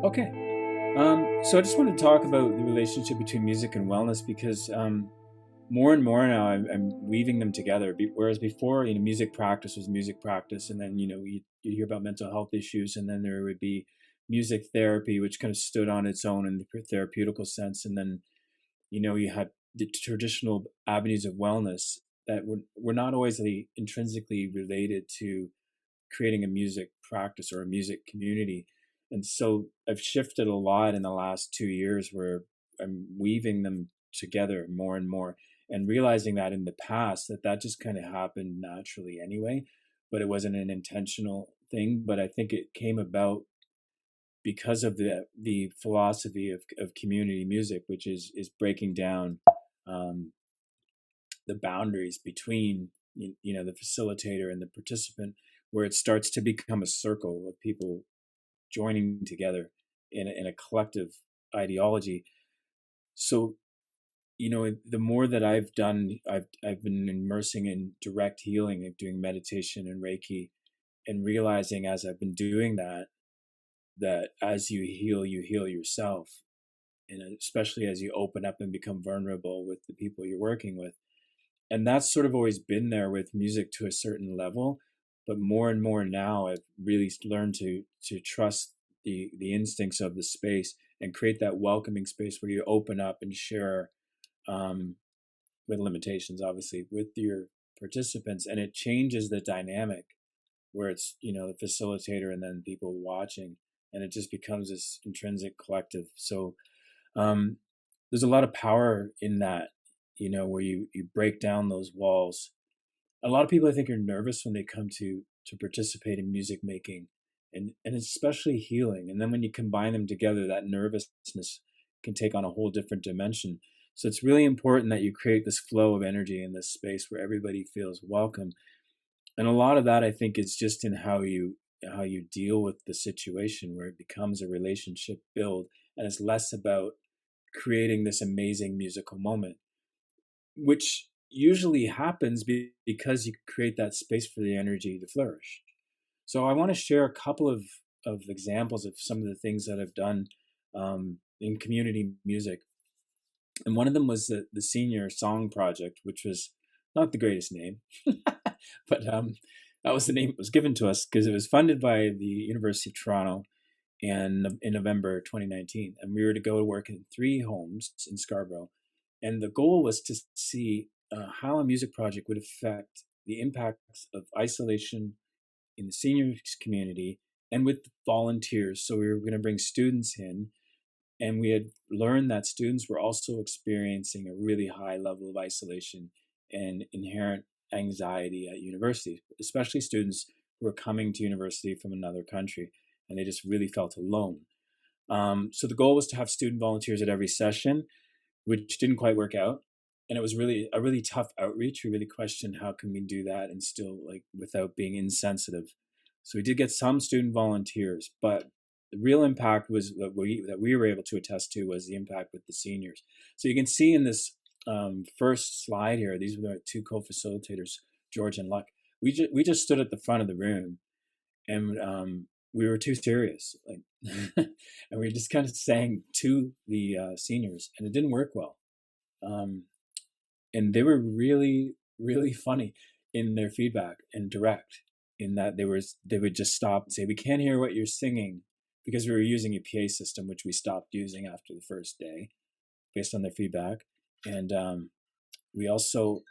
Okay. So I just want to talk about the relationship between music and wellness because more and more now I'm weaving them together. Whereas before, music practice was music practice, and then you hear about mental health issues, and then there would be music therapy, which kind of stood on its own in the therapeutical sense, and then you had the traditional avenues of wellness that were not always intrinsically related to creating a music practice or a music community. And so I've shifted a lot in the last 2 years where I'm weaving them together more and more and realizing that in the past that just kind of happened naturally anyway, but it wasn't an intentional thing. But I think it came about because of the philosophy of community music, which is breaking down um, the boundaries between the facilitator and the participant, where it starts to become a circle of people joining together in a collective ideology. So the more that I've done, I've been immersing in direct healing and doing meditation and Reiki, and realizing as I've been doing that as you heal yourself, and especially as you open up and become vulnerable with the people you're working with. And that's sort of always been there with music to a certain level, but more and more now I've really learned to trust the instincts of the space and create that welcoming space where you open up and share, um, with limitations obviously, with your participants, and it changes the dynamic where it's the facilitator and then people watching, and it just becomes this intrinsic collective. So um, there's a lot of power in that, where you break down those walls. A lot of people, I think, are nervous when they come to participate in music making, and especially healing. And then when you combine them together, that nervousness can take on a whole different dimension. So it's really important that you create this flow of energy in this space where everybody feels welcome. And a lot of that, I think, is just in how you deal with the situation, where it becomes a relationship build, and it's less about creating this amazing musical moment, which usually happens because you create that space for the energy to flourish. So I want to share a couple of examples of some of the things that I've done in community music. And one of them was the Senior Song Project, which was not the greatest name, but that was the name that was given to us because it was funded by the University of Toronto and in November 2019. And we were to go to work in 3 homes in Scarborough. And the goal was to see how a music project would affect the impacts of isolation in the seniors community and with volunteers. So we were going to bring students in, and we had learned that students were also experiencing a really high level of isolation and inherent anxiety at university, especially students who are coming to university from another country, and they just really felt alone. So the goal was to have student volunteers at every session, which didn't quite work out. And it was really a really tough outreach. We really questioned how can we do that and still, like, without being insensitive. So we did get some student volunteers, but the real impact was that we were able to attest to was the impact with the seniors. So you can see in this first slide here, these were the 2 co-facilitators, George and Luck. We just stood at the front of the room, and we were too serious, like, and we just kind of sang to the seniors, and it didn't work well. Um, and they were really, really funny in their feedback and direct, in that they would just stop and say, "We can't hear what you're singing," because we were using a PA system, which we stopped using after the first day, based on their feedback. And we also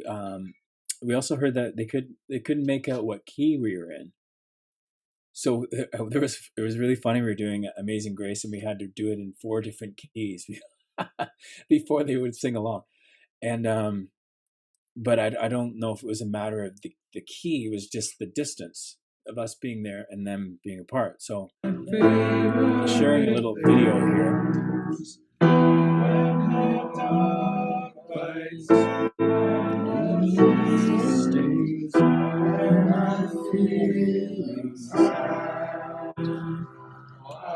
um, we also heard that they couldn't make out what key we were in. So it was really funny. We were doing Amazing Grace, and we had to do it in 4 different keys before they would sing along. And but I don't know if it was a matter of the key. It was just the distance of us being there and them being apart. So sharing a little video here.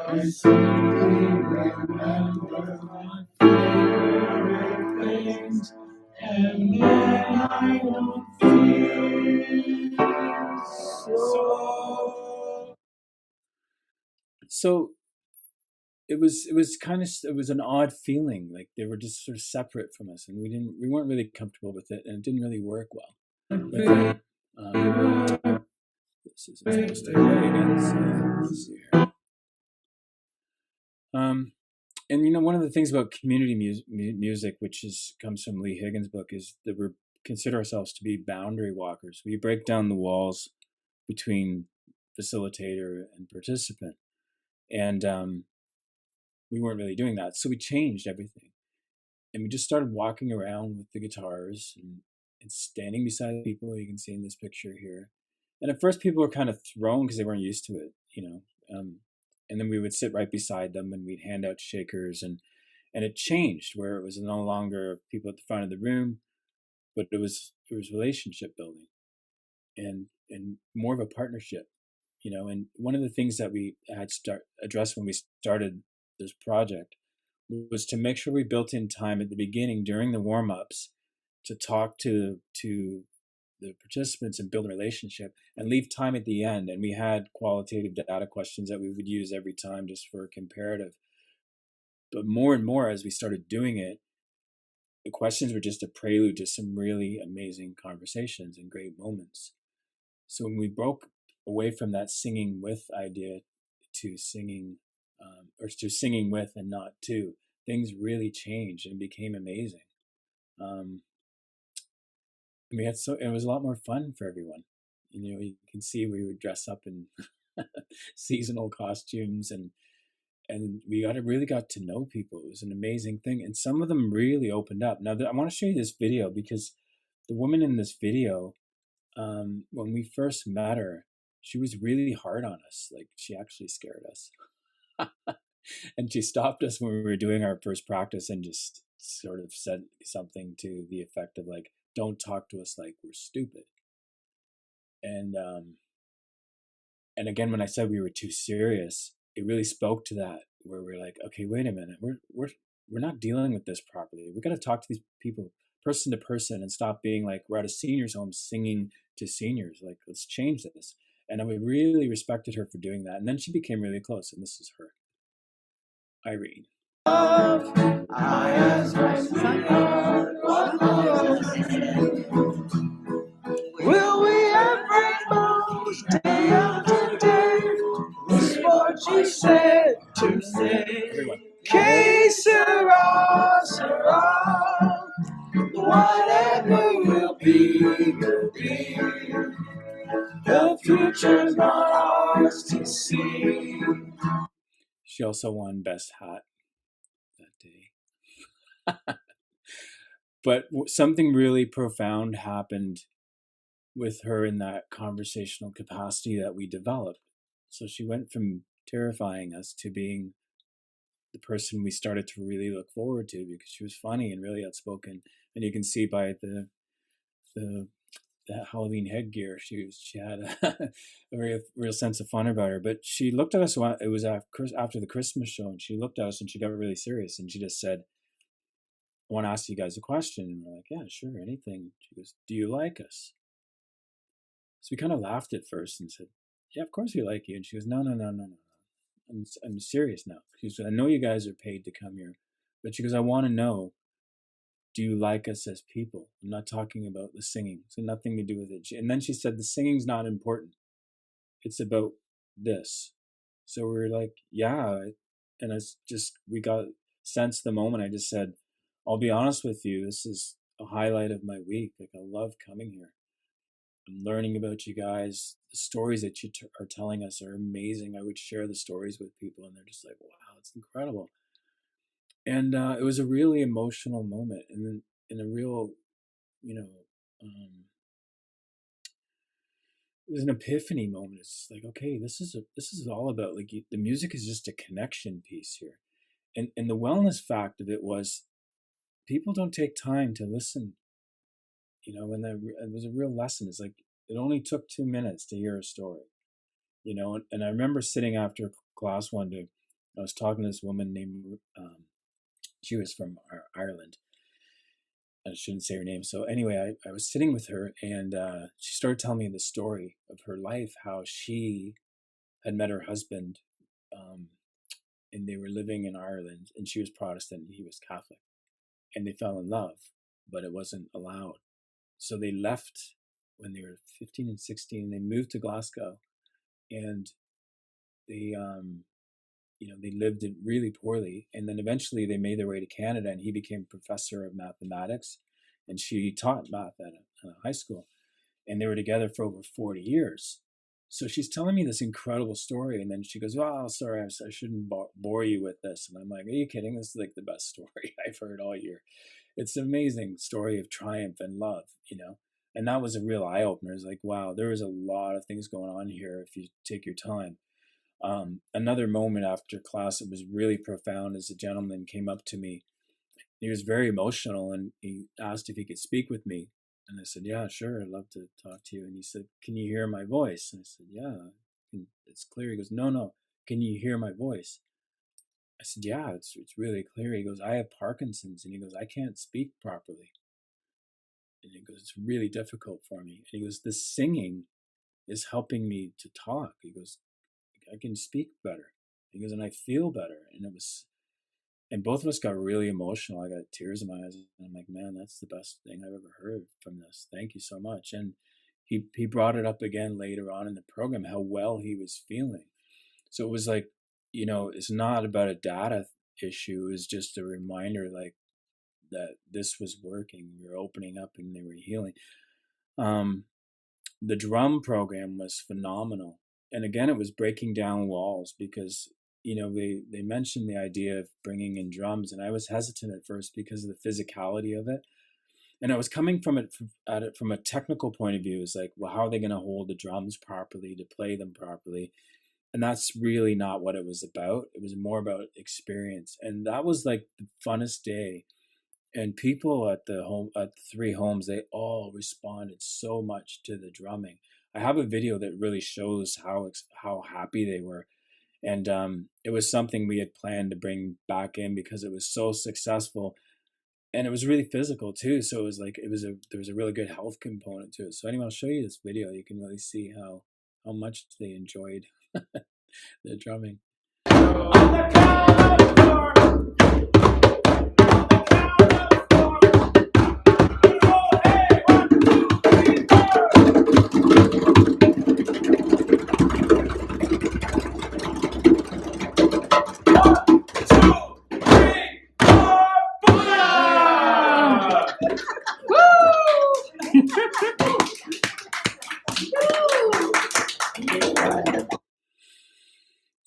I simply remember my favorite things, and then I don't feel so. So it was kind of, it was an odd feeling, like they were just sort of separate from us, and we weren't really comfortable with it, and it didn't really work well. But this isn't supposed to play again, so let's see here. And one of the things about community music, which comes from Lee Higgins' book, is that we consider ourselves to be boundary walkers. We break down the walls between facilitator and participant, and we weren't really doing that, so we changed everything, and we just started walking around with the guitars and standing beside people. You can see in this picture here. And at first, people were kind of thrown because they weren't used to it. And then we would sit right beside them, and we'd hand out shakers, and it changed where it was no longer people at the front of the room, but it was relationship building, and more of a partnership. And one of the things that we had addressed when we started this project was to make sure we built in time at the beginning during the warm-ups to talk to the participants and build a relationship, and leave time at the end. And we had qualitative data questions that we would use every time just for a comparative. But more and more as we started doing it, the questions were just a prelude to some really amazing conversations and great moments. So when we broke away from that singing with idea to singing, or to singing with and not to, things really changed and became amazing. And it was a lot more fun for everyone. You can see we would dress up in seasonal costumes, and we really got to know people. It was an amazing thing, and some of them really opened up. Now, I want to show you this video, because the woman in this video, when we first met her, she was really hard on us. Like, she actually scared us. And she stopped us when we were doing our first practice and just sort of said something to the effect of, like, don't talk to us like we're stupid. And again, when I said we were too serious, it really spoke to that, where we're like, okay, wait a minute, we're not dealing with this properly. We're gonna talk to these people person to person and stop being like we're at a senior's home singing to seniors. Like, let's change this. And we really respected her for doing that. And then she became really close, and this is her, Irene. Will we have rainbows day after day? This what she said to say. Everyone. Que sera, sera. Whatever will be, will be. The future's not ours to see. She also won Best Hat that day. But something really profound happened with her in that conversational capacity that we developed. So she went from terrifying us to being the person we started to really look forward to, because she was funny and really outspoken. And you can see by the Halloween headgear, she had a real sense of fun about her. But she looked at us, it was after the Christmas show, and she looked at us and she got really serious, and she just said, I want to ask you guys a question. And we're like, yeah, sure, anything. She goes, do you like us? So we kind of laughed at first and said, yeah, of course we like you. And she goes, no. I'm serious now. She goes, I know you guys are paid to come here, but she goes, I want to know, do you like us as people? I'm not talking about the singing. So nothing to do with it. And then she said, the singing's not important. It's about this. So we were like, yeah. And it's just, we got sensed the moment. I just said, I'll be honest with you, this is a highlight of my week. Like, I love coming here. I'm learning about you guys. The stories that you are telling us are amazing. I would share the stories with people, and they're just like, wow, it's incredible. And it was a really emotional moment, and then in a real, it was an epiphany moment. It's like, okay, this is all about, like, the music is just a connection piece here, and the wellness fact of it was, people don't take time to listen. And it was a real lesson. It's like, it only took 2 minutes to hear a story. And I remember sitting after class one day, I was talking to this woman named, she was from Ireland. I shouldn't say her name. So anyway, I was sitting with her, and she started telling me the story of her life, how she had met her husband and they were living in Ireland, and she was Protestant and he was Catholic, and they fell in love, but it wasn't allowed. So they left when they were 15 and 16, and they moved to Glasgow, and they they lived it really poorly, and then eventually they made their way to Canada, and he became professor of mathematics, and she taught math at a high school, and they were together for over 40 years. So she's telling me this incredible story, and then she goes, "Oh, sorry, I shouldn't bore you with this." And I'm like, "Are you kidding? This is like the best story I've heard all year. It's an amazing story of triumph and love, you know." And that was a real eye opener. It's like, wow, there is a lot of things going on here if you take your time. Another moment after class that was really profound is a gentleman came up to me. He was very emotional, and he asked if he could speak with me. And I said, "Yeah, sure, I'd love to talk to you." And he said, "Can you hear my voice?" And I said, "Yeah, it's clear." He goes, "No, no, can you hear my voice?" I said, "Yeah, it's really clear." He goes, "I have Parkinson's." And he goes, "I can't speak properly." And he goes, "It's really difficult for me." And he goes, "This singing is helping me to talk." He goes, "I can speak better." He goes, "And I feel better." And both of us got really emotional. I got tears in my eyes. And I'm like, "Man, that's the best thing I've ever heard from this. Thank you so much." And he brought it up again later on in the program, how well he was feeling. So it was like, it's not about a data issue. It was just a reminder, like, that this was working. We were opening up and they were healing. Um, the drum program was phenomenal. And again, it was breaking down walls because, they mentioned the idea of bringing in drums, and I was hesitant at first because of the physicality of it. And I was coming at it from a technical point of view. It's like, well, how are they going to hold the drums properly to play them properly? And that's really not what it was about. It was more about experience. And that was like the funnest day. And people at the three homes, they all responded so much to the drumming. I have a video that really shows how happy they were. And it was something we had planned to bring back in because it was so successful, and it was really physical too. So it was like there was a really good health component to it. So anyway, I'll show you this video. You can really see how much they enjoyed the drumming.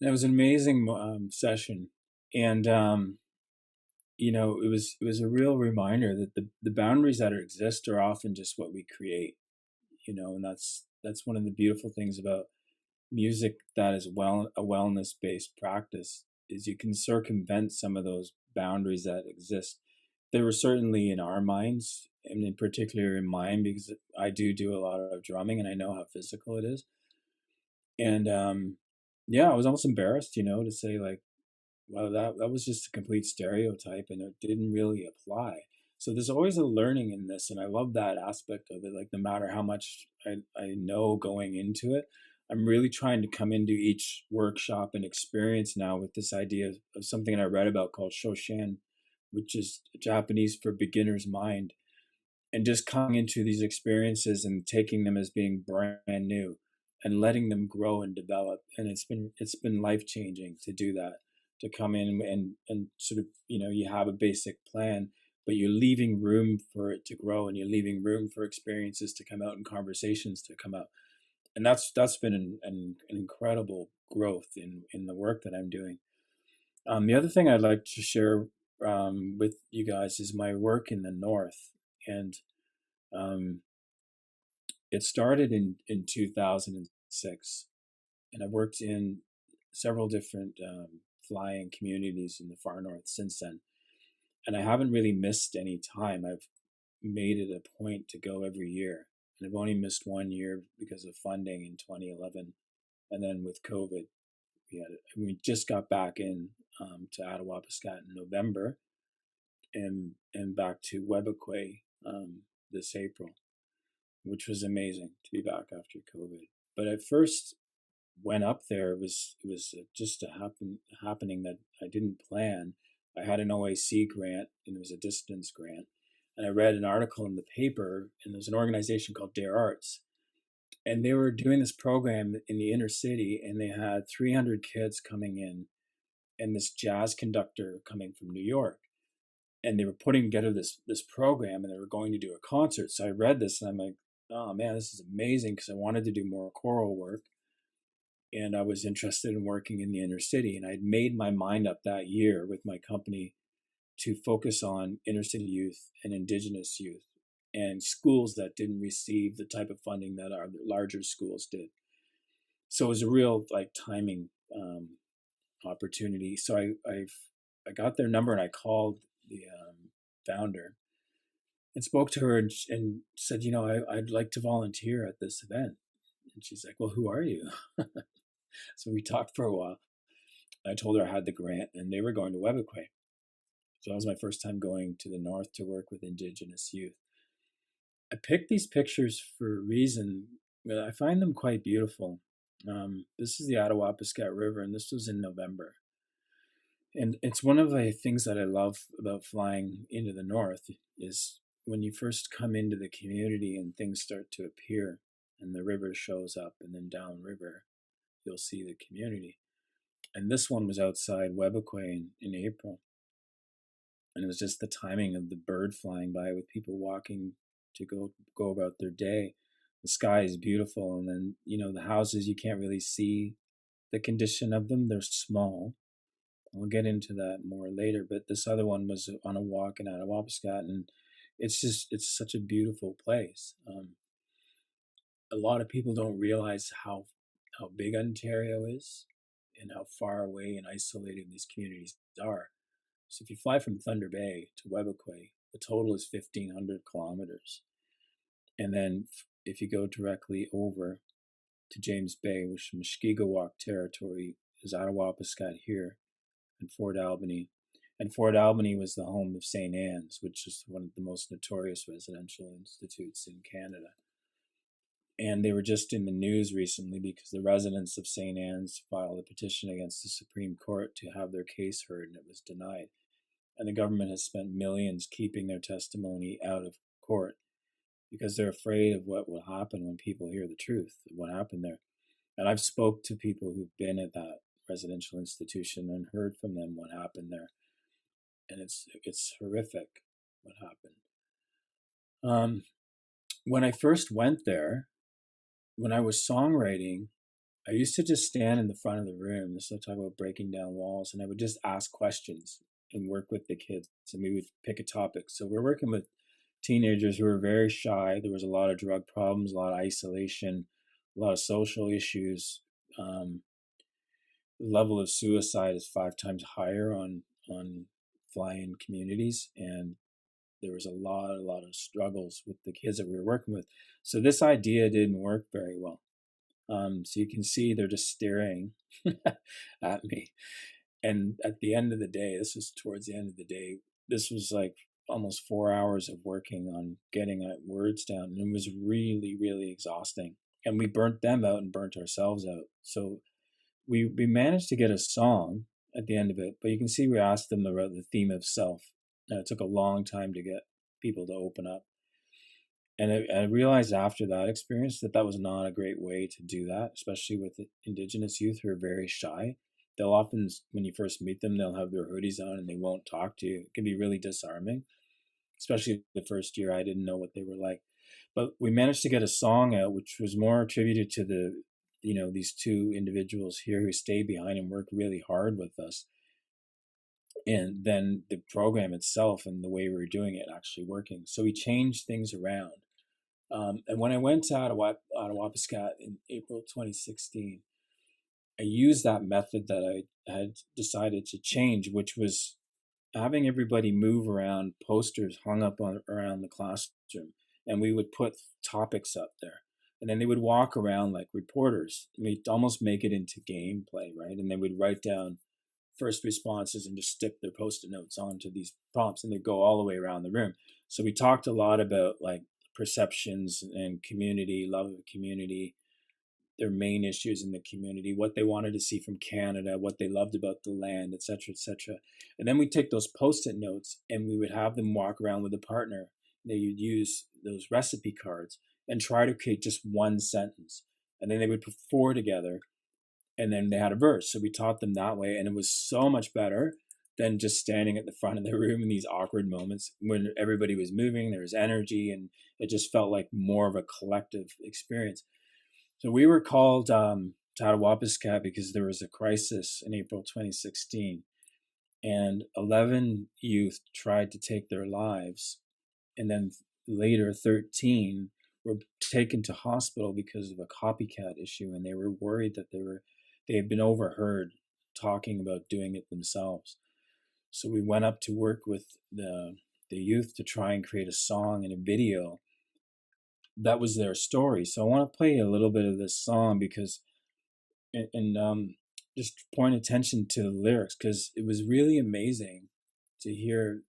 It was an amazing session, and it was a real reminder that the boundaries that exist are often just what we create, and that's one of the beautiful things about music that is a wellness based practice is you can circumvent some of those boundaries that exist. They were certainly in our minds, and in particular in mine, because I do a lot of drumming and I know how physical it is. And yeah, I was almost embarrassed, to say like, well, that was just a complete stereotype and it didn't really apply. So there's always a learning in this, and I love that aspect of it. Like, no matter how much I know going into it, I'm really trying to come into each workshop and experience now with this idea of something I read about called Shoshin, which is Japanese for beginner's mind, and just coming into these experiences and taking them as being brand new and letting them grow and develop. And it's been life changing to do that, to come in and sort of, you have a basic plan, but you're leaving room for it to grow, and you're leaving room for experiences to come out and conversations to come out. And that's been an incredible growth in the work that I'm doing. The other thing I'd like to share with you guys is my work in the North. And um, it started in 2006, and I've worked in several different flying communities in the far north since then. And I haven't really missed any time. I've made it a point to go every year. And I've only missed 1 year because of funding in 2011. And then with COVID, we just got back in to Attawapiskat in November, and back to Webakwe this April, which was amazing to be back after COVID. But at first, went up there, it was just happening that I didn't plan. I had an OAC grant, and it was a distance grant, and I read an article in the paper, and there's an organization called Dare Arts, and they were doing this program in the inner city, and they had 300 kids coming in, and this jazz conductor coming from New York, and they were putting together this program, and they were going to do a concert. So I read this, and I'm like, oh man, this is amazing, because I wanted to do more choral work, and I was interested in working in the inner city, and I'd made my mind up that year with my company to focus on inner city youth and Indigenous youth and schools that didn't receive the type of funding that our larger schools did. So it was a real like timing opportunity. So I got their number, and I called the founder and spoke to her, and said, I'd like to volunteer at this event. And she's like, well, who are you? So we talked for a while. I told her I had the grant, and they were going to Webquay. So that was my first time going to the north to work with Indigenous youth. I picked these pictures for a reason. I find them quite beautiful. This is the Attawapiskat River, and this was in November. And it's one of the things that I love about flying into the north is when you first come into the community and things start to appear, and the river shows up, and then downriver, you'll see the community. And this one was outside Webquay in April. And it was just the timing of the bird flying by with people walking to go about their day. The sky is beautiful, and then the houses, you can't really see the condition of them. They're small. I'll get into that more later. But this other one was on a walk in Attawapiskat, and it's such a beautiful place. A lot of people don't realize how big Ontario is, and how far away and isolated these communities are. So if you fly from Thunder Bay to Webquay, the total is 1,500 kilometers. And then if you go directly over to James Bay, which is Mushkegowuk territory, is Attawapiskat here, and Fort Albany. And Fort Albany was the home of St. Anne's, which is one of the most notorious residential institutes in Canada. And they were just in the news recently because the residents of St. Anne's filed a petition against the Supreme Court to have their case heard, and it was denied. And the government has spent millions keeping their testimony out of court because they're afraid of what will happen when people hear the truth of what happened there. And I've spoke to people who've been at that residential institution and heard from them what happened there. And it's horrific what happened. When I first went there, when I was songwriting, I used to just stand in the front of the room. This is talk about breaking down walls, and I would just ask questions and work with the kids, and we would pick a topic. So we're working with teenagers who were very shy. There was a lot of drug problems, a lot of isolation, a lot of social issues. The level of suicide is 5 times higher on fly-in communities, and there was a lot of struggles with the kids that we were working with. So this idea didn't work very well. So you can see they're just staring at me. And at the end of the day, this was towards the end of the day, this was like almost 4 hours of working on getting words down. And it was really, really exhausting. And we burnt them out and burnt ourselves out. So we managed to get a song at the end of it, but you can see we asked them about the theme of self. And it took a long time to get people to open up. And I realized after that experience that was not a great way to do that, especially with Indigenous youth who are very shy. They'll often, when you first meet them, they'll have their hoodies on and they won't talk to you. It can be really disarming, especially the first year. I didn't know what they were like. But we managed to get a song out, which was more attributed to these 2 individuals here who stayed behind and worked really hard with us. And then the program itself and the way we were doing it actually working. So we changed things around. And when I went to Attawapiskat in April 2016, I used that method that I had decided to change, which was having everybody move around posters hung up around the classroom. And we would put topics up there. And then they would walk around like reporters. We'd almost make it into gameplay, right? And they would write down first responses and just stick their post-it notes onto these prompts, and they'd go all the way around the room. So we talked a lot about like perceptions and community, love of community, their main issues in the community, what they wanted to see from Canada, what they loved about the land, etc., etc. And then we take those Post-it notes and we would have them walk around with a partner. They would use those recipe cards and try to create just one sentence. And then they would put four together, and then they had a verse. So we taught them that way, and it was so much better than just standing at the front of the room in these awkward moments when everybody was moving, there was energy, and it just felt like more of a collective experience. So we were called Tatawapiskat because there was a crisis in April 2016, and 11 youth tried to take their lives, and then later 13 were taken to hospital because of a copycat issue, and they were worried that they had been overheard talking about doing it themselves. So we went up to work with the youth to try and create a song and a video that was their story. So I want to play a little bit of this song because, and just point attention to the lyrics, because it was really amazing to hear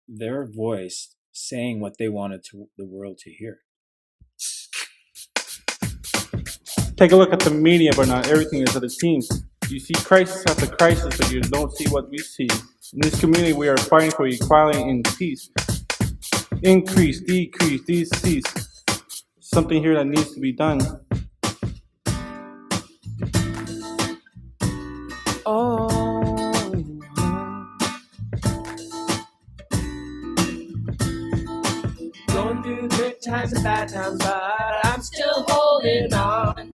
their voice saying what they wanted the world to hear. Take a look at the media, but not everything is at a team. You see crisis after crisis, but you don't see what we see. In this community, we are fighting for equality and peace. Increase, decrease, decease. Something here that needs to be done. Going through good times and bad times, but I'm still holding on.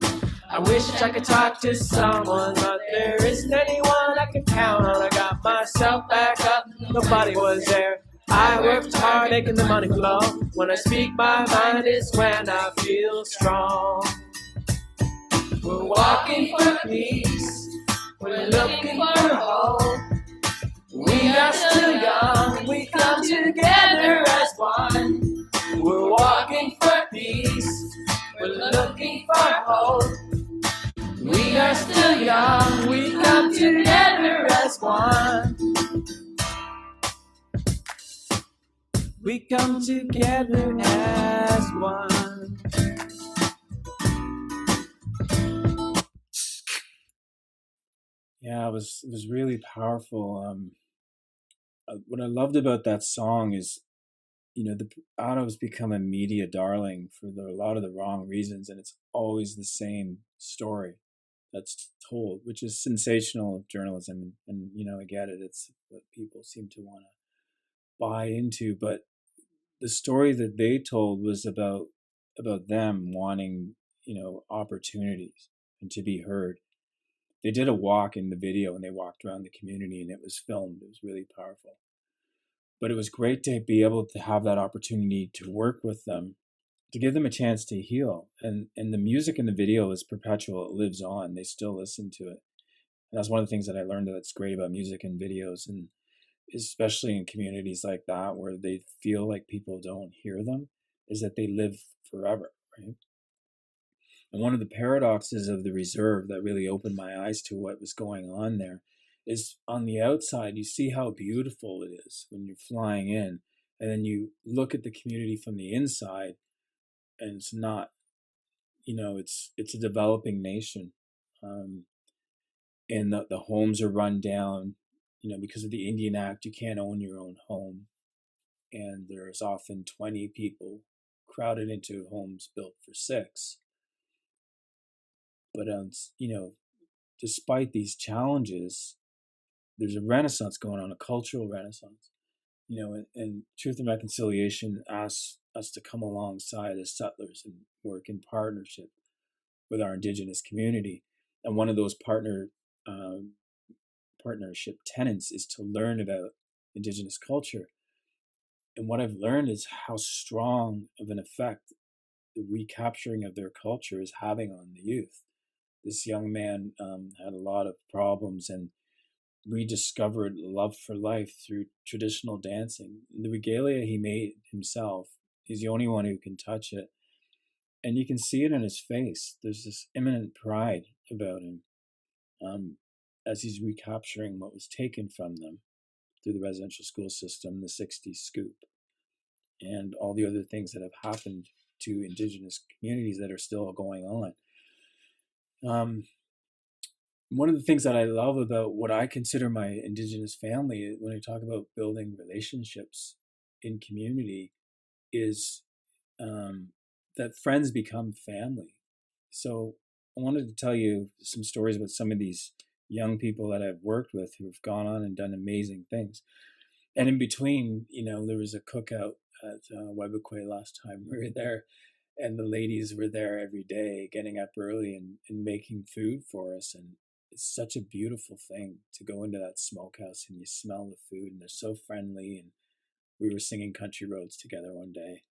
I wish I could talk to someone, but there isn't anyone I can count on. I got myself back up, nobody was there. I worked hard making the money flow. When I speak my mind is when I feel strong. We're walking for peace, we're looking for hope. We are still young, we come together as one. We're walking for peace, we're looking for hope. We are still young, we come together as one. We come together as one. Yeah, it was really powerful. What I loved about that song is, the Otto's become a media darling for a lot of the wrong reasons, and it's always the same story that's told, which is sensational journalism, and I get it. It's what people seem to want to buy into, but the story that they told was about them wanting, opportunities and to be heard. They did a walk in the video, and they walked around the community, and it was filmed. It was really powerful. But it was great to be able to have that opportunity to work with them, to give them a chance to heal. And the music in the video is perpetual. It lives on. They still listen to it. And that's one of the things that I learned that's great about music and videos, and especially in communities like that where they feel like people don't hear them, is that they live forever, right? And one of the paradoxes of the reserve that really opened my eyes to what was going on there is, on the outside, you see how beautiful it is when you're flying in, and then you look at the community from the inside, and it's not, it's a developing nation. And the homes are run down, because of the Indian Act, you can't own your own home. And there's often 20 people crowded into homes built for 6. But, despite these challenges, there's a renaissance going on, a cultural renaissance. And Truth and Reconciliation asks us to come alongside as settlers and work in partnership with our Indigenous community. And one of those partnership tenets is to learn about Indigenous culture. And what I've learned is how strong of an effect the recapturing of their culture is having on the youth. This young man had a lot of problems and rediscovered love for life through traditional dancing. The regalia he made himself, he's the only one who can touch it. And you can see it in his face. There's this imminent pride about him as he's recapturing what was taken from them through the residential school system, the 60s scoop, and all the other things that have happened to Indigenous communities that are still going on. Um, One of the things that I love about what I consider my Indigenous family, when I talk about building relationships in community, is um, that friends become family. So I wanted to tell you some stories about some of these young people that I've worked with who have gone on and done amazing things. And in between, there was a cookout at Webbequay last time we were there, and the ladies were there every day, getting up early and making food for us. And it's such a beautiful thing to go into that smokehouse and you smell the food, and they're so friendly. And we were singing Country Roads together one day.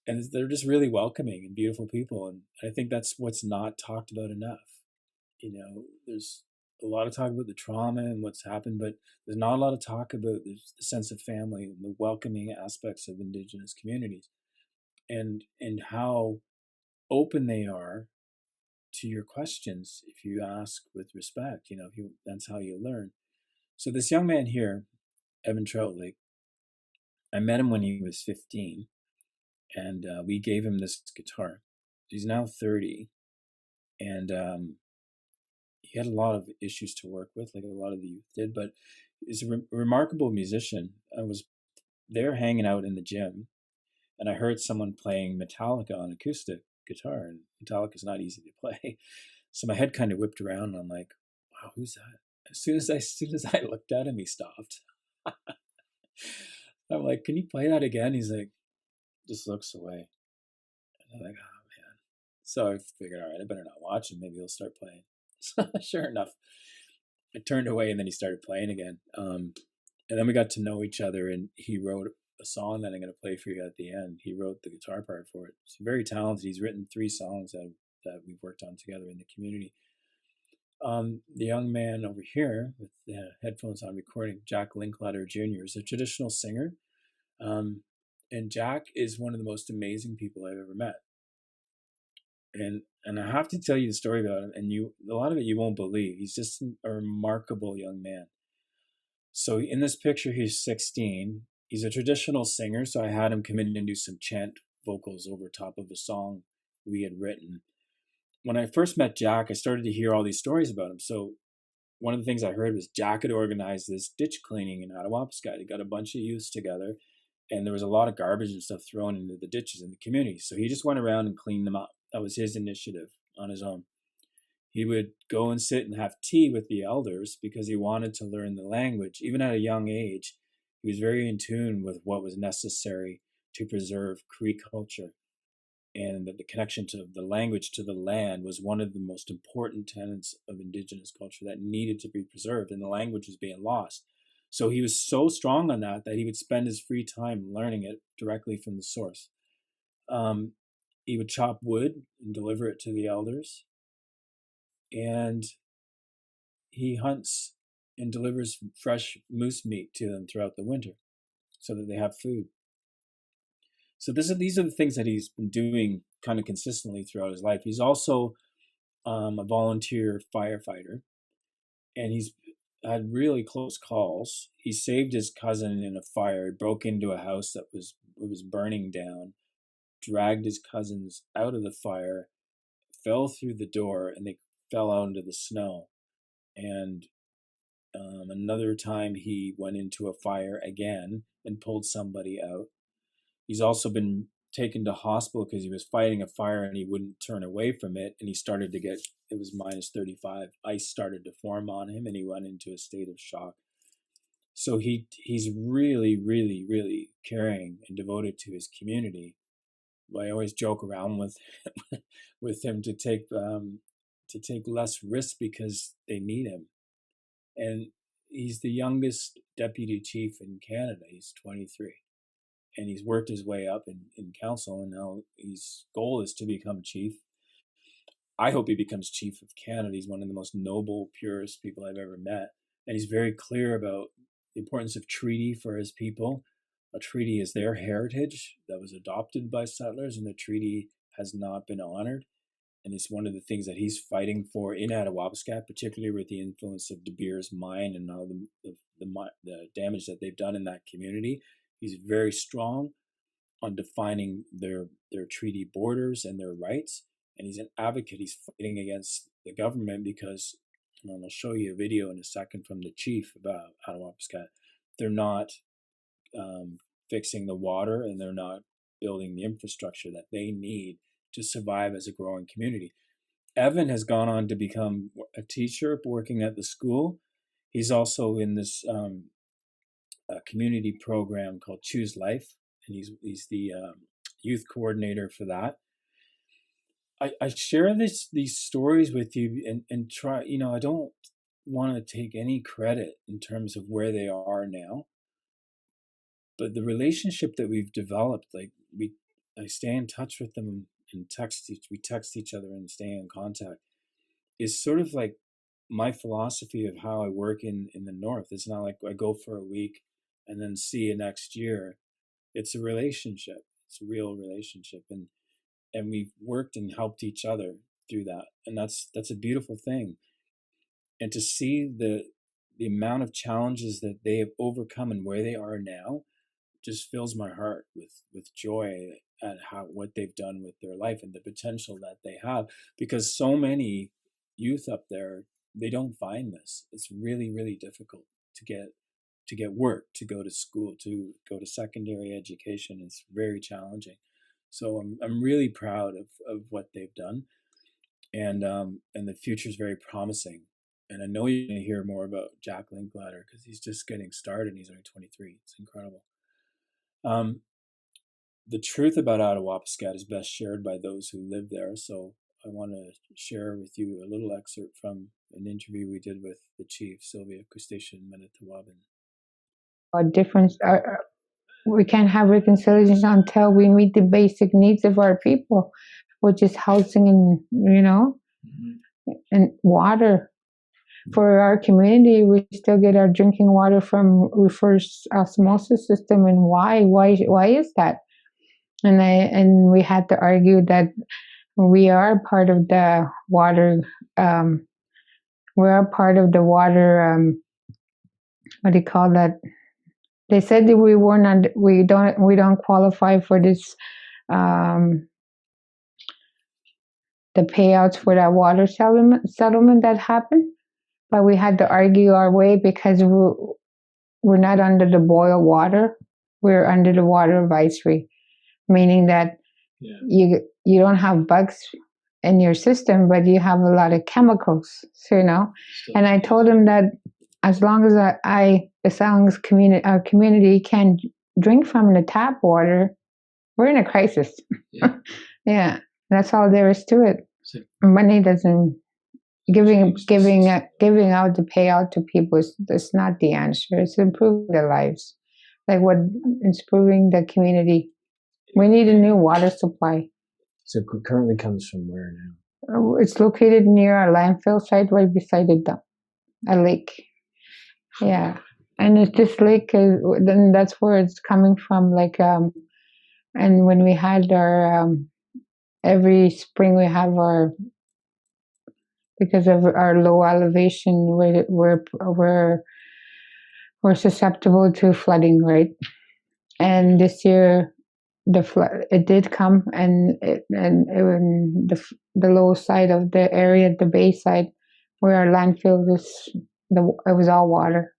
And they're just really welcoming and beautiful people. And I think that's what's not talked about enough. There's a lot of talk about the trauma and what's happened, but there's not a lot of talk about the sense of family and the welcoming aspects of Indigenous communities, and how open they are to your questions if you ask with respect. That's how you learn. So this young man here, Evan Troutlake, I met him when he was 15, and we gave him this guitar. He's now 30, and he had a lot of issues to work with, like a lot of the youth did, but he's a remarkable musician. I was there hanging out in the gym, and I heard someone playing Metallica on acoustic guitar, and Metallica's not easy to play. So my head kind of whipped around, and I'm like, "Wow, who's that?" As soon as I looked at him, he stopped. I'm like, "Can you play that again?" He's like, just looks away. And I'm like, "Oh man." So I figured, all right, I better not watch him. Maybe he'll start playing. So sure enough, I turned away, and then he started playing again. And then we got to know each other, and he wrote a song that I'm going to play for you at the end. He wrote the guitar part for it. He's very talented. He's written 3 songs that we've worked on together in the community. The young man over here with the headphones on recording, Jack Linkletter Jr., is a traditional singer. And Jack is one of the most amazing people I've ever met. And I have to tell you the story about him, and a lot of it you won't believe. He's just a remarkable young man. So in this picture, he's 16. He's a traditional singer, so I had him come in and do some chant vocals over top of a song we had written. When I first met Jack, I started to hear all these stories about him. So one of the things I heard was Jack had organized this ditch cleaning in Attawapiskat. He got a bunch of youths together, and there was a lot of garbage and stuff thrown into the ditches in the community. So he just went around and cleaned them up. That was his initiative on his own. He would go and sit and have tea with the elders because he wanted to learn the language. Even at a young age, he was very in tune with what was necessary to preserve Cree culture. And that the connection to the language to the land was one of the most important tenets of Indigenous culture that needed to be preserved, and the language was being lost. So he was so strong on that he would spend his free time learning it directly from the source. He would chop wood and deliver it to the elders, and he hunts and delivers fresh moose meat to them throughout the winter so that they have food. So these are the things that he's been doing kind of consistently throughout his life. He's also a volunteer firefighter, and he's had really close calls. He saved his cousin in a fire. He broke into a house that was burning down, dragged his cousins out of the fire, fell through the door, and they fell out into the snow. And another time he went into a fire again and pulled somebody out. He's also been taken to hospital because he was fighting a fire and he wouldn't turn away from it, and he started to get, it was minus 35. Ice started to form on him, and he went into a state of shock. So he's really, really, really caring and devoted to his community. I always joke around with with him to take less risk because they need him. And he's the youngest deputy chief in Canada. He's 23. And he's worked his way up in council, and now his goal is to become chief. I hope he becomes chief of Canada. He's one of the most noble, purest people I've ever met. And he's very clear about the importance of treaty for his people. A treaty is their heritage that was adopted by settlers, and the treaty has not been honored. And it's one of the things that he's fighting for in Attawapiskat, particularly with the influence of De Beers mine and all the damage that they've done in that community. He's very strong on defining their treaty borders and their rights, and he's an advocate. He's fighting against the government because, and I'll show you a video in a second from the chief about Attawapiskat. They're not fixing the water, and they're not building the infrastructure that they need to survive as a growing community. Evan has gone on to become a teacher working at the school. He's also in this community program called Choose Life, and he's the youth coordinator for that. I share these stories with you and try, I don't want to take any credit in terms of where they are now, but the relationship that we've developed, like I stay in touch with them and we text each other and stay in contact, is sort of like my philosophy of how I work in the North. It's not like I go for a week and then see you next year. It's a relationship. It's a real relationship. And we've worked and helped each other through that. And that's a beautiful thing. And to see the amount of challenges that they have overcome and where they are now just fills my heart with joy at what they've done with their life and the potential that they have. Because so many youth up there, they don't find this. It's really, really difficult to get work, to go to school, to go to secondary education. It's very challenging. So I'm really proud of what they've done, and the future is very promising. And I know you're going to hear more about Jack Linklater because he's just getting started. He's only 23. It's incredible. The truth about Attawapiskat is best shared by those who live there. So I want to share with you a little excerpt from an interview we did with the chief, Sylvia Kustation Manitawabin. A difference. We can't have reconciliation until we meet the basic needs of our people, which is housing and and water. For our community, we still get our drinking water from reverse osmosis system, and why is that? And we had to argue that we are part of the water. We are part of the water. What do you call that? They said that we don't qualify for this, the payouts for that water settlement that happened, but we had to argue our way because we're not under the boil water, we're under the water advisory, meaning that you don't have bugs in your system, but you have a lot of chemicals, and I told him that as long as our community can drink from the tap water, we're in a crisis. Yeah, that's all there is to it. Money doesn't giving out the payout to people is not the answer. It's improving their lives, like what improving the community. We need a new water supply. So it currently comes from where now? It's located near our landfill site, right beside a lake. Yeah, and it's this lake, then that's where it's coming from. And when we had our every spring we have because of our low elevation, we're susceptible to flooding, right? And this year it did come, and the low side of the area, the bay side, where our landfill it was all water.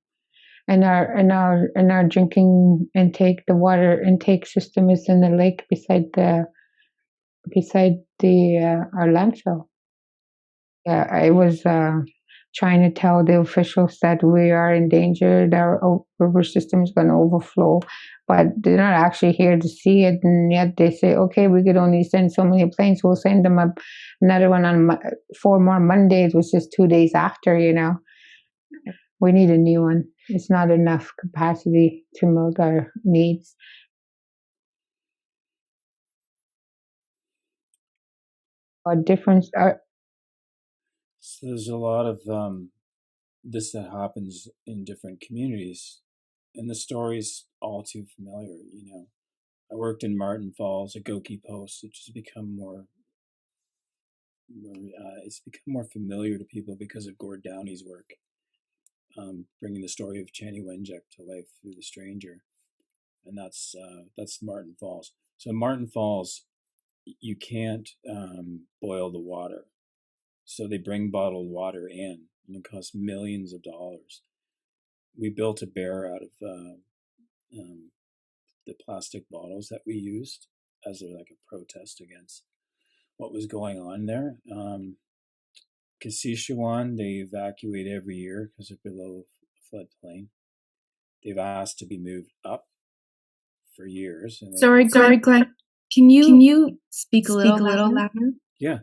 And our drinking intake, the water intake system is in the lake beside our landfill. Yeah, I was trying to tell the officials that we are in danger, that our river system is going to overflow, but they're not actually here to see it, and yet they say, okay, we could only send so many planes, we'll send them another one on 4 more Mondays, which is 2 days after, We need a new one. It's not enough capacity to meet our needs. A difference. So there's a lot of this that happens in different communities, and the story's all too familiar. I worked in Martin Falls, a Goki Post, which has become it's become more familiar to people because of Gord Downey's work, bringing the story of Chani Wenjack to life through The Stranger, and that's Martin Falls. So Martin Falls, you can't boil the water. So they bring bottled water in, and it costs millions of dollars. We built a bear out of the plastic bottles that we used as like a protest against what was going on there. Kashechewan, they evacuate every year because they're below floodplain. They've asked to be moved up for years. And Sorry, Glenn. Can you speak a little louder? Yeah.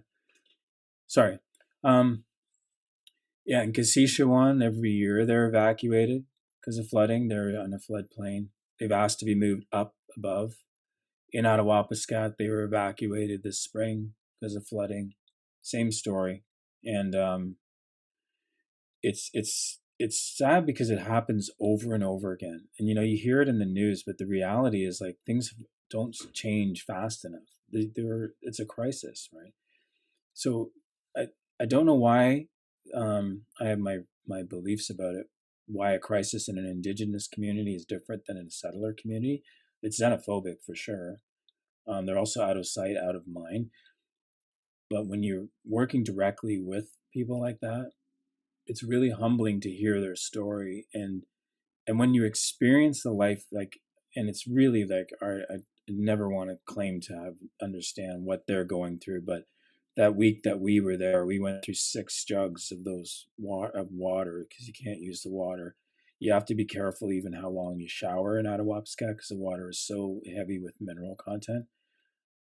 Sorry. Yeah, in Kashechewan, every year they're evacuated because of flooding. They're on a floodplain. They've asked to be moved up above. In Attawapiskat, they were evacuated this spring because of flooding. Same story. And it's sad because it happens over and over again. And you hear it in the news, but the reality is like things don't change fast enough. It's a crisis, right? So I don't know why. I have my beliefs about it. Why a crisis in an Indigenous community is different than in a settler community. It's xenophobic for sure. They're also out of sight, out of mind. But when you're working directly with people like that, it's really humbling to hear their story. And when you experience the life, like, and it's really like, I never want to claim to understand what they're going through, but that week that we were there, we went through 6 jugs of those of water because you can't use the water. You have to be careful even how long you shower in Attawapiskat because the water is so heavy with mineral content.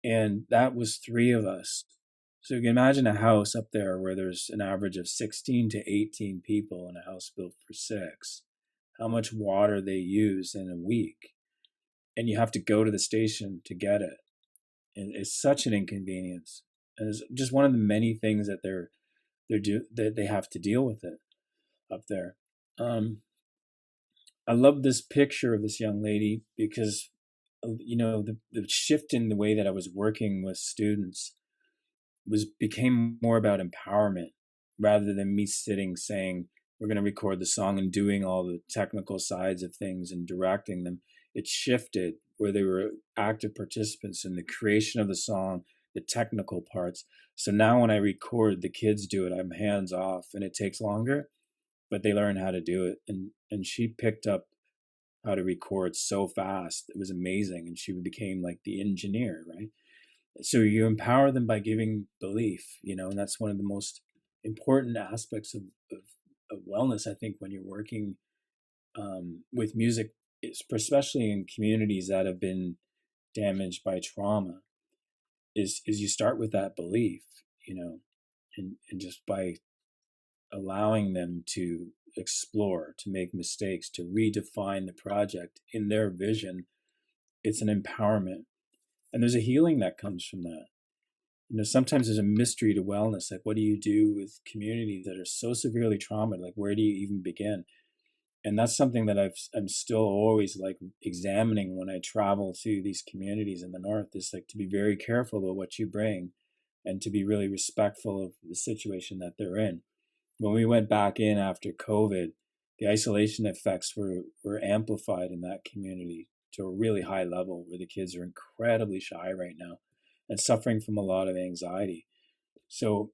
And that was 3 of us. So you can imagine a house up there where there's an average of 16 to 18 people in a house built for 6. How much water they use in a week. And you have to go to the station to get it. And it's such an inconvenience. And it's just one of the many things that that they have to deal with it up there. I love this picture of this young lady because the shift in the way that I was working with students became more about empowerment rather than me sitting saying we're going to record the song and doing all the technical sides of things and directing them. It shifted where they were active participants in the creation of the song, the technical parts. So now when I record, the kids do it. I'm hands off, and it takes longer, but they learn how to do it. And she picked up how to record so fast. It was amazing. And she became like the engineer, right? So you empower them by giving belief, and that's one of the most important aspects of wellness, I think, when you're working with music, especially in communities that have been damaged by trauma, is you start with that belief, and just by allowing them to explore, to make mistakes, to redefine the project in their vision, it's an empowerment. And there's a healing that comes from that. Sometimes there's a mystery to wellness. Like, what do you do with communities that are so severely traumatized? Like, where do you even begin? And that's something that I'm still always like examining when I travel to these communities in the North, is like to be very careful about what you bring and to be really respectful of the situation that they're in. When we went back in after COVID, the isolation effects were amplified in that community to a really high level, where the kids are incredibly shy right now and suffering from a lot of anxiety. So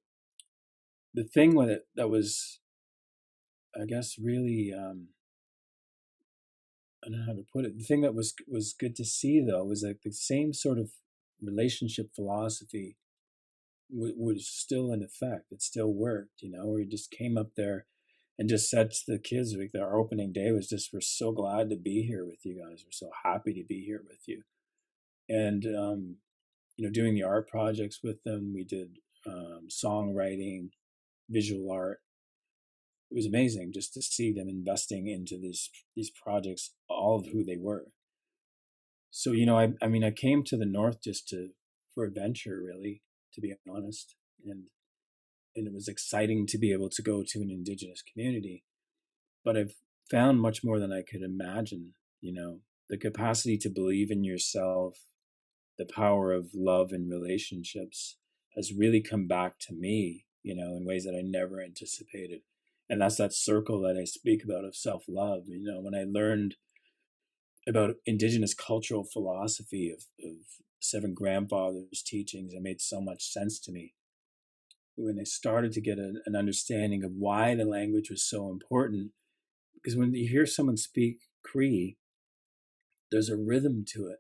the thing with it that was, I guess, really, I don't know how to put it. The thing that was good to see, though, was like the same sort of relationship philosophy was still in effect. It still worked, where you just came up there and just said to the kids, like, our opening day was just, we're so glad to be here with you guys. We're so happy to be here with you. And, doing the art projects with them, we did songwriting, visual art. It was amazing just to see them investing into these projects, all of who they were. So, I came to the North just for adventure, really, to be honest. And it was exciting to be able to go to an Indigenous community. But I've found much more than I could imagine, the capacity to believe in yourself, the power of love and relationships has really come back to me, in ways that I never anticipated. And that's that circle that I speak about of self-love. When I learned about Indigenous cultural philosophy of Seven Grandfathers' teachings. It made so much sense to me when I started to get an understanding of why the language was so important. Because when you hear someone speak Cree, there's a rhythm to it.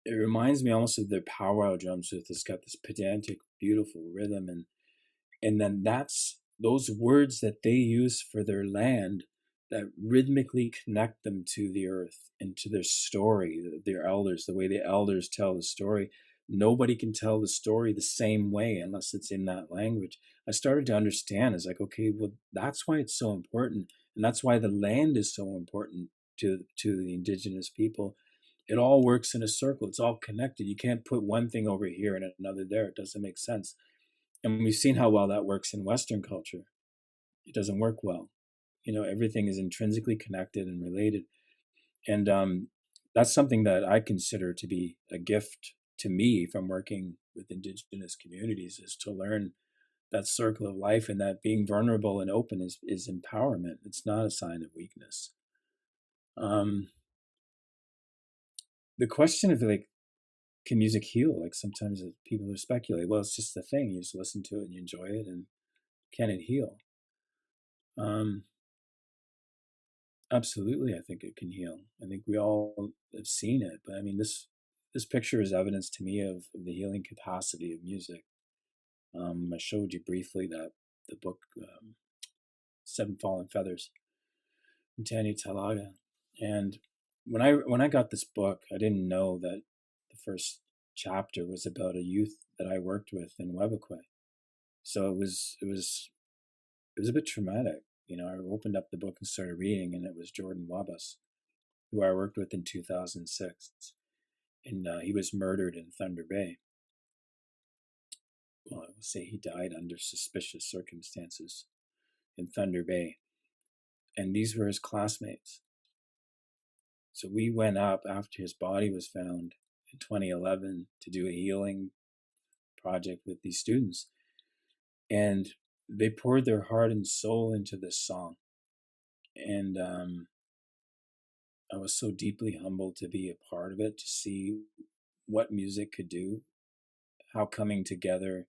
It reminds me almost of their powwow drums. It's got this pedantic, beautiful rhythm, and then that's those words that they use for their land that rhythmically connect them to the earth and to their story, their elders, the way the elders tell the story. Nobody can tell the story the same way unless it's in that language. I started to understand. It's like, okay, well, that's why it's so important, and that's why the land is so important to the Indigenous people. It all works in a circle. It's all connected. You can't put one thing over here and another there. It doesn't make sense. And we've seen how well that works in Western culture. It doesn't work well. Everything is intrinsically connected and related. And that's something that I consider to be a gift to me from working with Indigenous communities, is to learn that circle of life, and that being vulnerable and open is empowerment. It's not a sign of weakness. The question of can music heal? Like sometimes people speculate, well, it's just the thing. You just listen to it and you enjoy it, and can it heal? Absolutely, I think it can heal. I think we all have seen it, but I mean, this picture is evidence to me of the healing capacity of music. I showed you briefly that the book Seven Fallen Feathers from Tanya Talaga, and when I got this book, I didn't know that the first chapter was about a youth that I worked with in Webakwe. So it was a bit traumatic. I opened up the book and started reading, and it was Jordan Wabas, who I worked with in 2006. And he was murdered in Thunder Bay. Well, I will say he died under suspicious circumstances in Thunder Bay. And these were his classmates. So we went up after his body was found in 2011 to do a healing project with these students. And they poured their heart and soul into this song. And I was so deeply humbled to be a part of it, to see what music could do, how coming together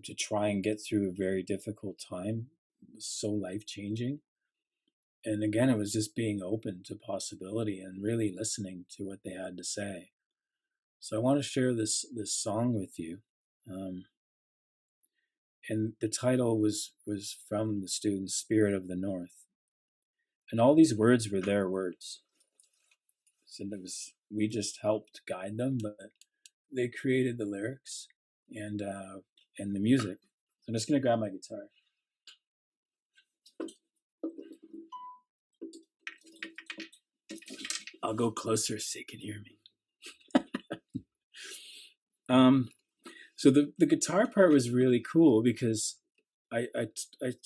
to try and get through a very difficult time was so life-changing. And again, it was just being open to possibility and really listening to what they had to say. So I want to share this song with you. And the title was from the students' Spirit of the North. And all these words were their words. So we just helped guide them, but they created the lyrics and the music. So I'm just going to grab my guitar. I'll go closer so you can hear me. So the guitar part was really cool because I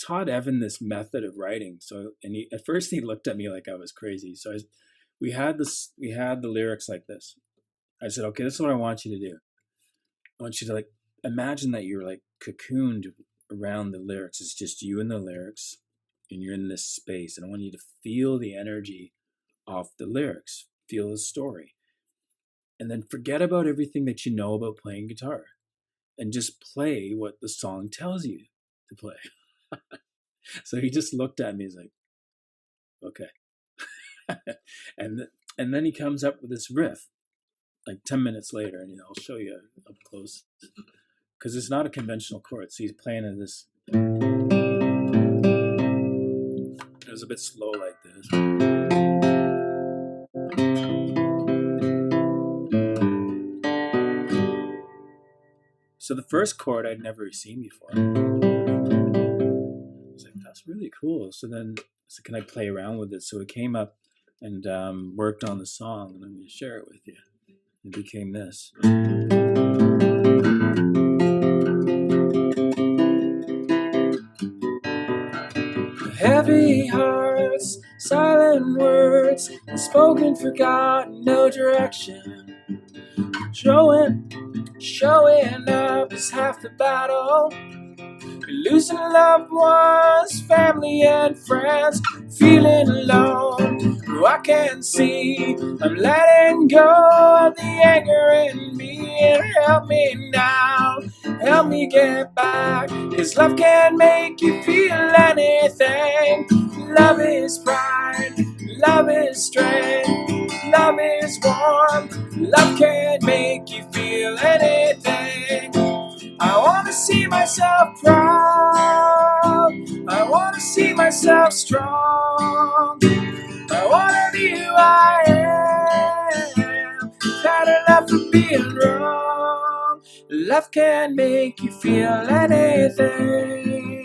taught Evan this method of writing. So at first he looked at me like I was crazy. So we had the lyrics like this. I said, okay, this is what I want you to do. I want you to imagine that you're cocooned around the lyrics. It's just you and the lyrics, and you're in this space. And I want you to feel the energy off the lyrics, feel the story, and then forget about everything that you know about playing guitar, and just play what the song tells you to play. So he just looked at me. He's like, okay. and then he comes up with this riff 10 minutes later, and I'll show you up close, because it's not a conventional chord. So he's playing in this. It was a bit slow like this. So the first chord I'd never seen before. I was like, that's really cool. So then I said, can I play around with it? So it came up and worked on the song, and I'm going to share it with you. It became this. Heavy hearts, silent words, unspoken, forgotten, no direction. Showing up is half the battle. We're losing loved ones, family and friends, feeling alone. I can see I'm letting go of the anger in me, and help me now, help me get back, 'cause love can make you feel anything. Love is pride, love is strength, love is warm, love can make you feel anything. I wanna see myself proud, I wanna see myself strong, I wanna be who I am, had enough of being wrong. Love can make you feel anything.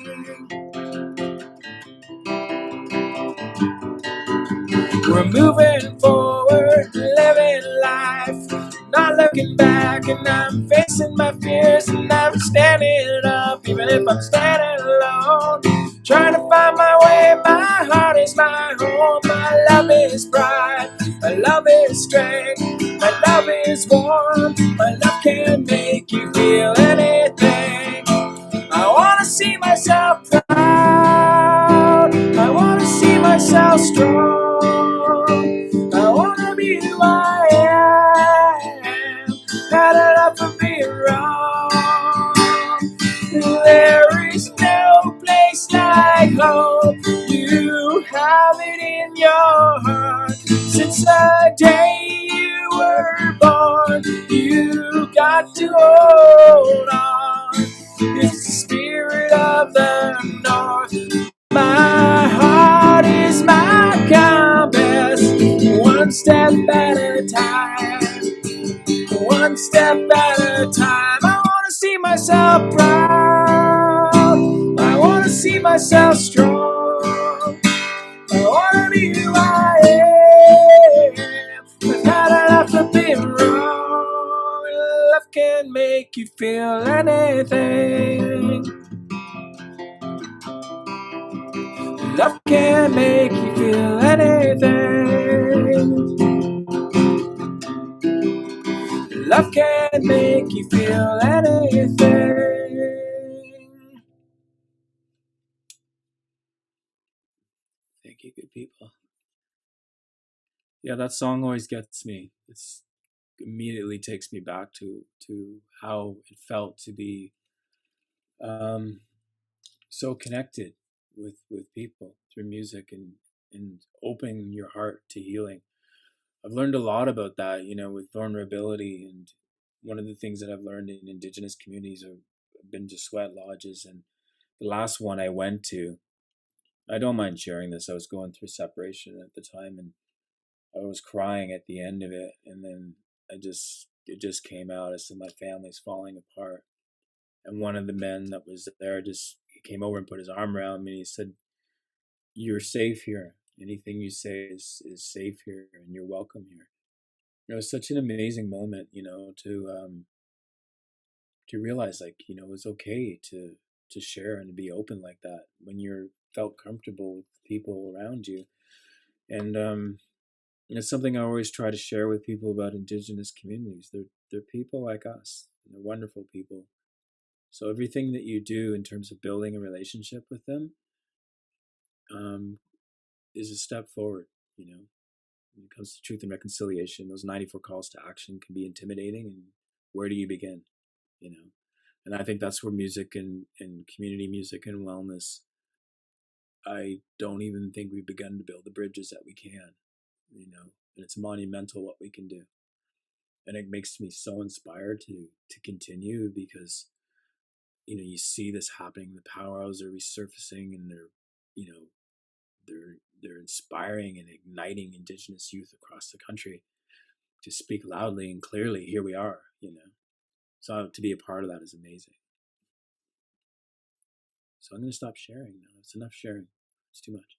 We're moving forward, living life, not looking back, and I'm facing my fears, and I'm standing up, even if I'm standing alone, trying to find my way. My heart is my home, my love is pride, my love is strength, my love is warm, my love can make you feel anything. I wanna see myself proud, I wanna see myself strong, I wanna be who I am, had enough of being wrong. There is no place like home, you have it in your heart. Since the day you were born, you got to hold on. It's the spirit of the north. My heart is my compass, one step at a time, one step at a time. I wanna see myself proud, I wanna see myself strong, I wanna be who I am. I've had enough of being wrong. Love can make you feel anything. Love can make you feel anything. Love can make you feel anything. Thank you, good people. Yeah, that song always gets me. It's immediately takes me back to how it felt to be so connected with people through music and opening your heart to healing. I've learned a lot about that, with vulnerability. And one of the things that I've learned in Indigenous communities, I've been to sweat lodges, and the last one I went to, I don't mind sharing this. I was going through separation at the time, and I was crying at the end of it, and then it just came out. I said, my family's falling apart. And one of the men that was there he came over and put his arm around me, and he said, you're safe here. Anything you say is safe here, and you're welcome here. It was such an amazing moment, to realize, it was okay to share and to be open like that when you're felt comfortable with people around you. And it's something I always try to share with people about Indigenous communities. They're people like us. They're wonderful people. So everything that you do in terms of building a relationship with them is a step forward. When it comes to truth and reconciliation, those 94 calls to action can be intimidating. And where do you begin? And I think that's where music and community music and wellness, I don't even think we've begun to build the bridges that we can, and it's monumental what we can do. And it makes me so inspired to continue, because, you see this happening, the powerhouses are resurfacing, and they're inspiring and igniting Indigenous youth across the country to speak loudly and clearly. Here we are, So to be a part of that is amazing. So I'm going to stop sharing now. It's enough sharing. It's too much.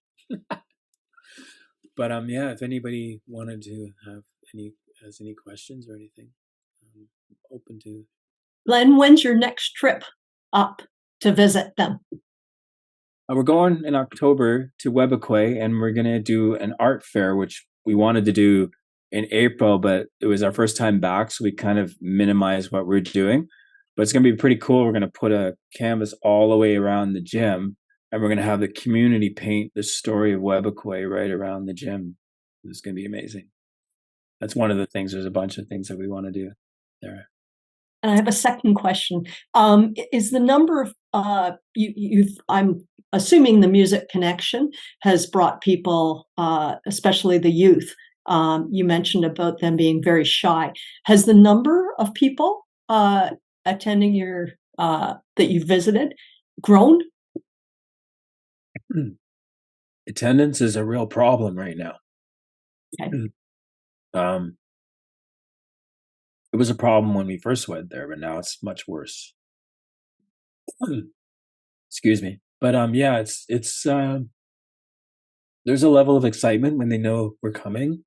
But yeah, if anybody wanted to has any questions or anything, I'm open to. Len, when's your next trip up to visit them? We're going in October to Webequie, and we're going to do an art fair, which we wanted to do in April, but it was our first time back, so we kind of minimized what we're doing. But it's going to be pretty cool. We're going to put a canvas all the way around the gym, and we're going to have the community paint the story of Webequie right around the gym. It's going to be amazing. That's one of the things. There's a bunch of things that we want to do there. And I have a second question. Is the number of I'm assuming the Music Connection has brought people, especially the youth. You mentioned about them being very shy. Has the number of people attending your that you visited grown? Attendance is a real problem right now. Okay. It was a problem when we first went there, but now it's much worse. Excuse me. But yeah, it's there's a level of excitement when they know we're coming.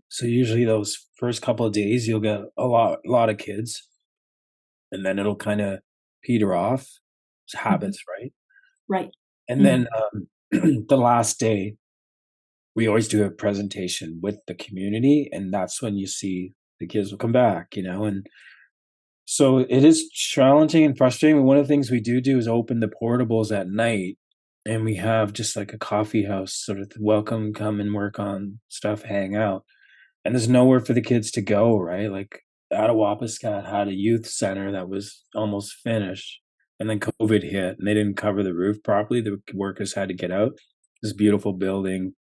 So usually those first couple of days you'll get a lot of kids, and then it'll kind of peter off. It's habits, right? Right. And then the last day, we always do a presentation with the community, and that's when you see the kids will come back, and so it is challenging and frustrating. One of the things we do is open the portables at night, and we have just like a coffee house sort of welcome, come and work on stuff, hang out. And there's nowhere for the kids to go, right? Like Attawapiskat had a youth center that was almost finished, and then COVID hit and they didn't cover the roof properly. The workers had to get out. This beautiful building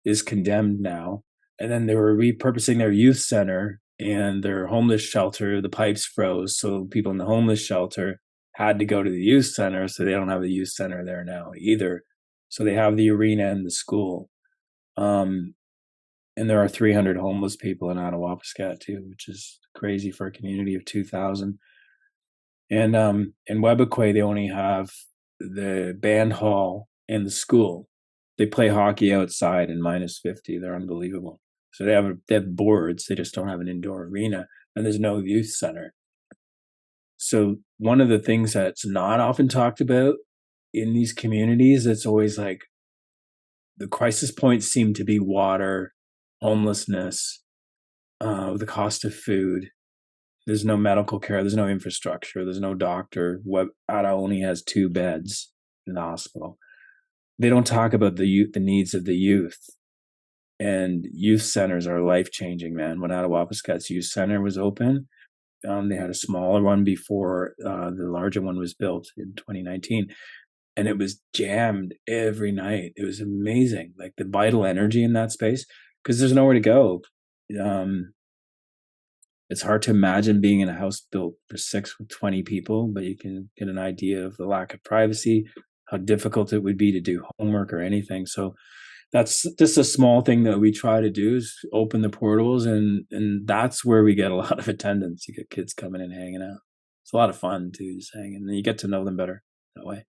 is condemned now. And then they were repurposing their youth center and their homeless shelter. The pipes froze, so people in the homeless shelter had to go to the youth center. So they don't have the youth center there now either. So they have the arena and the school. And there are 300 homeless people in Attawapiskat too, which is crazy for a community of 2,000. And in Webakwe, they only have the band hall and the school. They play hockey outside in -50. They're unbelievable. So they have boards. They just don't have an indoor arena, and there's no youth center. So one of the things that's not often talked about in these communities, it's always like the crisis points seem to be water, homelessness, the cost of food. There's no medical care. There's no infrastructure. There's no doctor. Atta only has 2 beds in the hospital. They don't talk about the needs of the youth. And youth centers are life-changing, man. When Attawapiskat's youth center was open, they had a smaller one before the larger one was built in 2019. And it was jammed every night. It was amazing, like the vital energy in that space, because there's nowhere to go. It's hard to imagine being in a house built for 6 with 20 people, but you can get an idea of the lack of privacy, how difficult it would be to do homework or anything. So that's just a small thing that we try to do, is open the portals, and that's where we get a lot of attendance. You get kids coming and hanging out. It's a lot of fun too, just hanging, and you get to know them better that way.